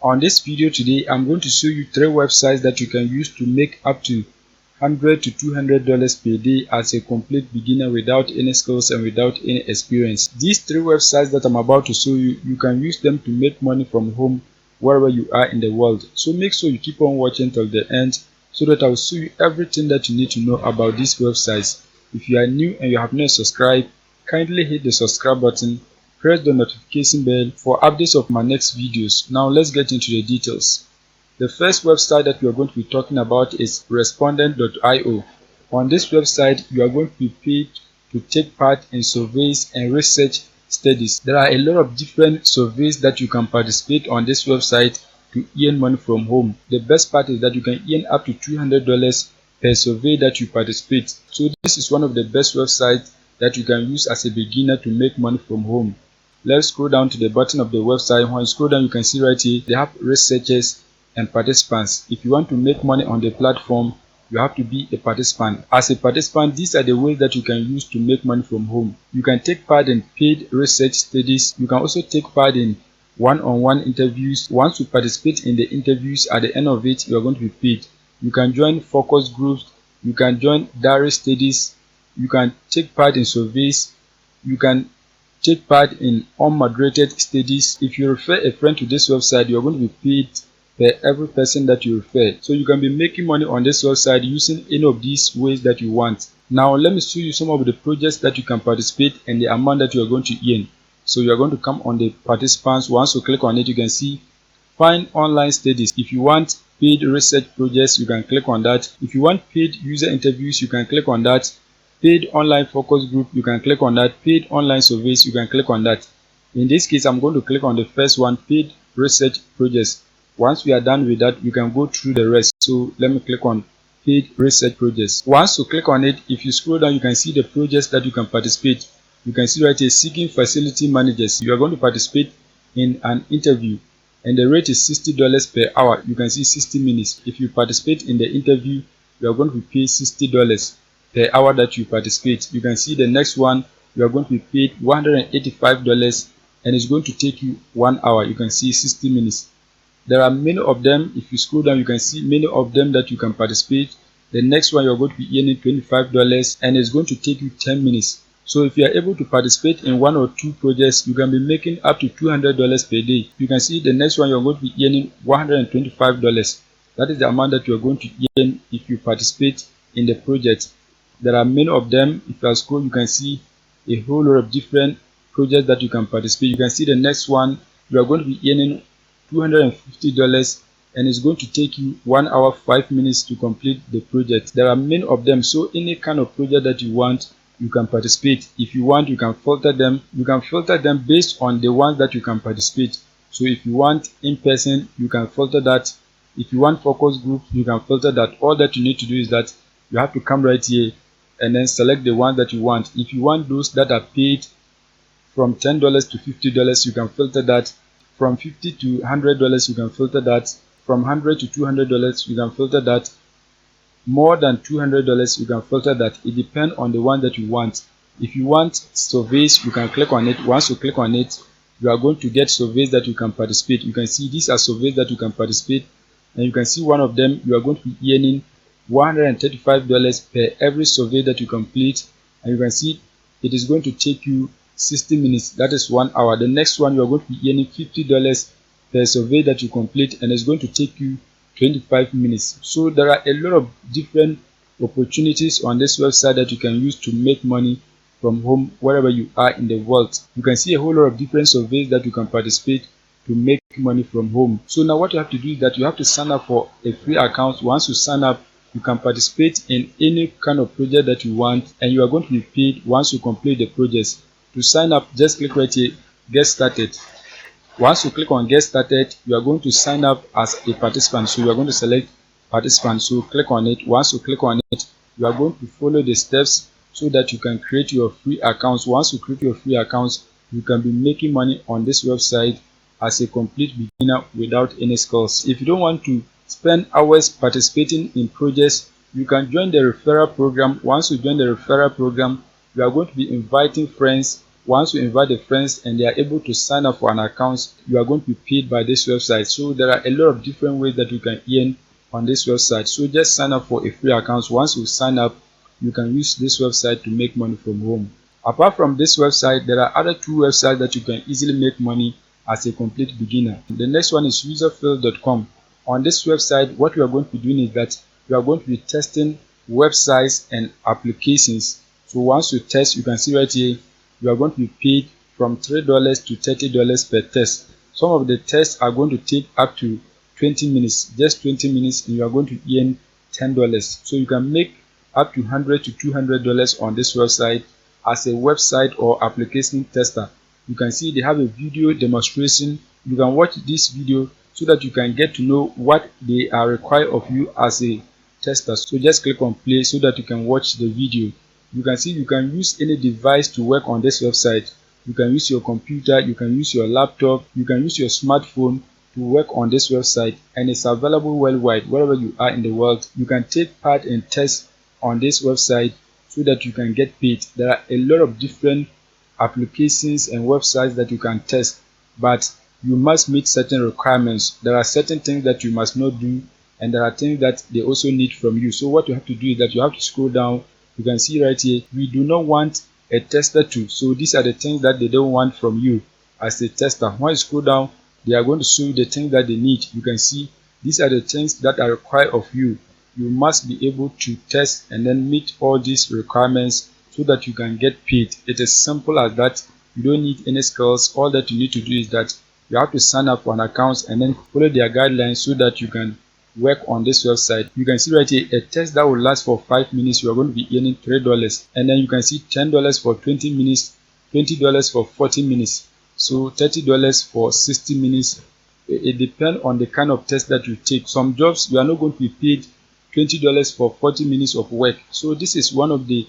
On this video today, I'm going to show you 3 websites that you can use to make up to $100 to $200 per day as a complete beginner without any skills and without any experience. These 3 websites that I'm about to show you, you can use them to make money from home wherever you are in the world. So make sure you keep on watching till the end so that I'll show you everything that you need to know about these websites. If you are new and you have not subscribed, kindly hit the subscribe button, press the notification bell for updates of my next videos. Now let's get into the details. The first website that we are going to be talking about is respondent.io. On this website, you are going to be paid to take part in surveys and research studies. There are a lot of different surveys that you can participate on this website to earn money from home. The best part is that you can earn up to $200 per survey that you participate. So this is one of the best websites that you can use as a beginner to make money from home. Let's scroll down to the bottom of the website. When you scroll down, you can see right here they have researchers and participants. If you want to make money on the platform, you have to be a participant. As a participant, these are the ways that you can use to make money from home. You can take part in paid research studies. You can also take part in one-on-one interviews. Once you participate in the interviews, at the end of it, you are going to be paid. You can join focus groups. You can join diary studies. You can take part in surveys. You can take part in unmoderated studies. If you refer a friend to this website, you are going to be paid per every person that you refer. So you can be making money on this website using any of these ways that you want. Now let me show you some of the projects that you can participate and the amount that you are going to earn. So you are going to come on the participants. Once you click on it, you can see find online studies. If you want paid research projects, you can click on that. If you want paid user interviews, you can click on that. Paid online focus group, you can click on that. Paid online surveys, you can click on that. In this case, I'm going to click on the first one, paid research projects. Once we are done with that, you can go through the rest. So let me click on paid research projects. Once you click on it, if you scroll down, you can see the projects that you can participate. You can see right here, seeking facility managers. You are going to participate in an interview and the rate is $60 per hour. You can see 60 minutes. If you participate in the interview, you are going to be paid $60 per hour that you participate. You can see the next one, you are going to be paid $185 and it's going to take you 1 hour. You can see 60 minutes. There are many of them. If you scroll down, you can see many of them that you can participate. The next one, you're going to be earning $25 and it's going to take you 10 minutes. So if you are able to participate in 1 or 2 projects, you can be making up to $200 per day. You can see the next one, you're going to be earning $125. That is the amount that you're going to earn if you participate in the project. There are many of them. If you scroll, you can see a whole lot of different projects that you can participate. You can see the next one, you are going to be earning $250 and it's going to take you 1 hour 5 minutes to complete the project. There are many of them, so any kind of project that you want, you can participate. If you want, you can filter them. You can filter them based on the ones that you can participate. So if you want in person, you can filter that. If you want focus group, you can filter that. All that you need to do is that you have to come right here and then select the one that you want. If you want those that are paid from $10 to $50, you can filter that. From $50 to $100, you can filter that. From $100 to $200, you can filter that. More than $200, you can filter that. It depends on the one that you want. If you want surveys, you can click on it. Once you click on it, you are going to get surveys that you can participate. You can see these are surveys that you can participate, and you can see one of them, you are going to be earning $135 per every survey that you complete, and you can see it is going to take you 60 minutes. That is 1 hour. The next one, you are going to be earning $50 per survey that you complete, and it's going to take you 25 minutes. So there are a lot of different opportunities on this website that you can use to make money from home wherever you are in the world. You can see a whole lot of different surveys that you can participate to make money from home. So now what you have to do is that you have to sign up for a free account. Once you sign up, you can participate in any kind of project that you want, and you are going to be paid once you complete the projects. To sign up, just click right here, get started. Once you click on get started, you are going to sign up as a participant. So you are going to select participant. So click on it. Once you click on it, you are going to follow the steps so that you can create your free accounts. Once you create your free accounts, you can be making money on this website as a complete beginner without any skills. If you don't want to spend hours participating in projects, you can join the referral program. Once you join the referral program, you are going to be inviting friends once you invite the friends and they are able to sign up for an account, you are going to be paid by this website. So there are a lot of different ways that you can earn on this website. So just sign up for a free account. Once you sign up, you can use this website to make money from home. Apart from this website, there are other two websites that you can easily make money as a complete beginner. The next one is userfill.com. On this website, what you are going to be doing is that you are going to be testing websites and applications. So once you test, you can see right here, you are going to be paid from $3 to $30 per test. Some of the tests are going to take up to 20 minutes, just 20 minutes, and you are going to earn $10. So you can make up to $100 to $200 on this website as a website or application tester. You can see they have a video demonstration. You can watch this video so that you can get to know what they are required of you as a tester. So just click on play so that you can watch the video. You can see you can use any device to work on this website. You can use your computer, you can use your laptop, you can use your smartphone to work on this website, and it's available worldwide. Wherever you are in the world, you can take part in tests on this website so that you can get paid. There are a lot of different applications and websites that you can test, but you must meet certain requirements. There are certain things that you must not do, and there are things that they also need from you. So what you have to do is that you have to scroll down. You can see right here, we do not want a tester to. So these are the things that they don't want from you as a tester. When you scroll down, they are going to show you the things that they need. You can see these are the things that are required of you. You must be able to test and then meet all these requirements so that you can get paid. It is simple as that. You don't need any skills. All that you need to do is that you have to sign up for an account and then follow their guidelines so that you can work on this website. You can see right here, a test that will last for 5 minutes, you are going to be earning $3. And then you can see $10 for 20 minutes, $20 for 40 minutes, so $30 for 60 minutes. It depends on the kind of test that you take. Some jobs you are not going to be paid $20 for 40 minutes of work. So this is one of the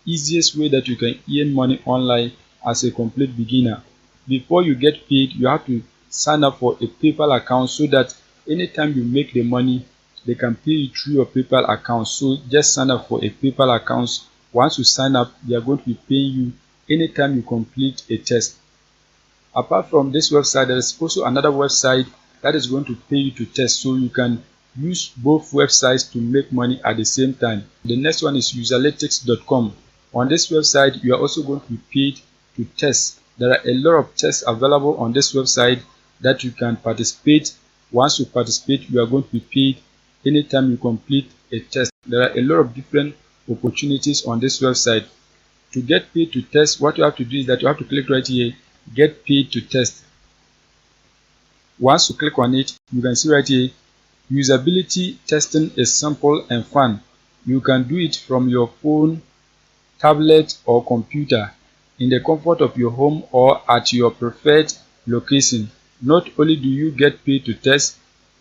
easiest way that you can earn money online as a complete beginner. Before you get paid, you have to sign up for a PayPal account so that anytime you make the money, they can pay you through your PayPal account. So just sign up for a PayPal account. Once you sign up, they are going to be paying you anytime you complete a test. Apart from this website, there is also another website that is going to pay you to test, so you can use both websites to make money at the same time. The next one is userlytics.com. On this website, you are also going to be paid to test. There are a lot of tests available on this website that you can participate. Once you participate, you are going to be paid anytime you complete a test. There are a lot of different opportunities on this website. To get paid to test, what you have to do is that you have to click right here, get paid to test. Once you click on it, you can see right here, usability testing is simple and fun. You can do it from your phone, tablet or computer in the comfort of your home or at your preferred location. Not only do you get paid to test,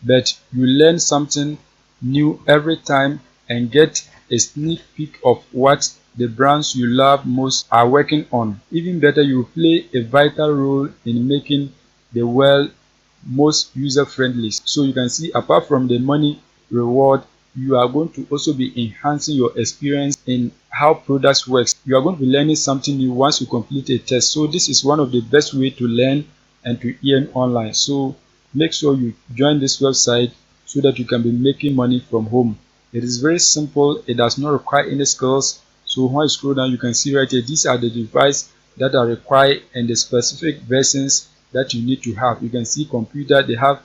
but you learn something new every time and get a sneak peek of what the brands you love most are working on. Even better, you play a vital role in making the world most user-friendly. So you can see, apart from the money reward, you are going to also be enhancing your experience in how products work. You are going to be learning something new once you complete a test. So this is one of the best way to learn and to earn online. So make sure you join this website so that you can be making money from home. It is very simple. It does not require any skills. So when you scroll down, you can see right here, these are the devices that are required and the specific versions that you need to have. You can see computer, they have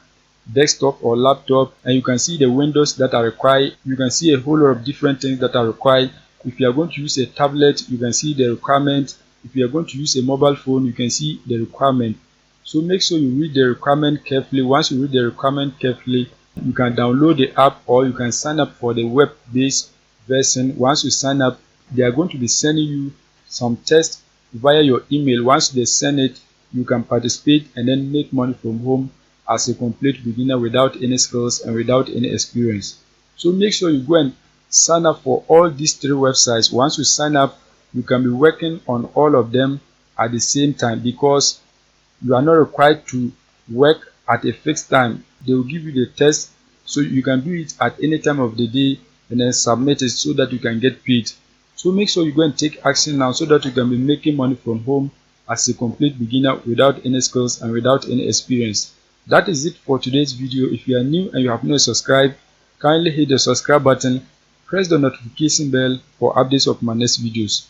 desktop or laptop, and you can see the windows that are required. You can see a whole lot of different things that are required. If you are going to use a tablet, you can see the requirement. If you are going to use a mobile phone, you can see the requirement. So make sure you read the requirement carefully. Once you read the requirement carefully, you can download the app or you can sign up for the web-based version. Once you sign up, they are going to be sending you some tests via your email. Once they send it, you can participate and then make money from home as a complete beginner without any skills and without any experience. So make sure you go and sign up for all these 3 websites. Once you sign up, you can be working on all of them at the same time, because you are not required to work at a fixed time. They will give you the test, so you can do it at any time of the day and then submit it so that you can get paid. So make sure you go and take action now so that you can be making money from home as a complete beginner without any skills and without any experience. That is it for today's video. If you are new and you have not subscribed, kindly hit the subscribe button, press the notification bell for updates of my next videos.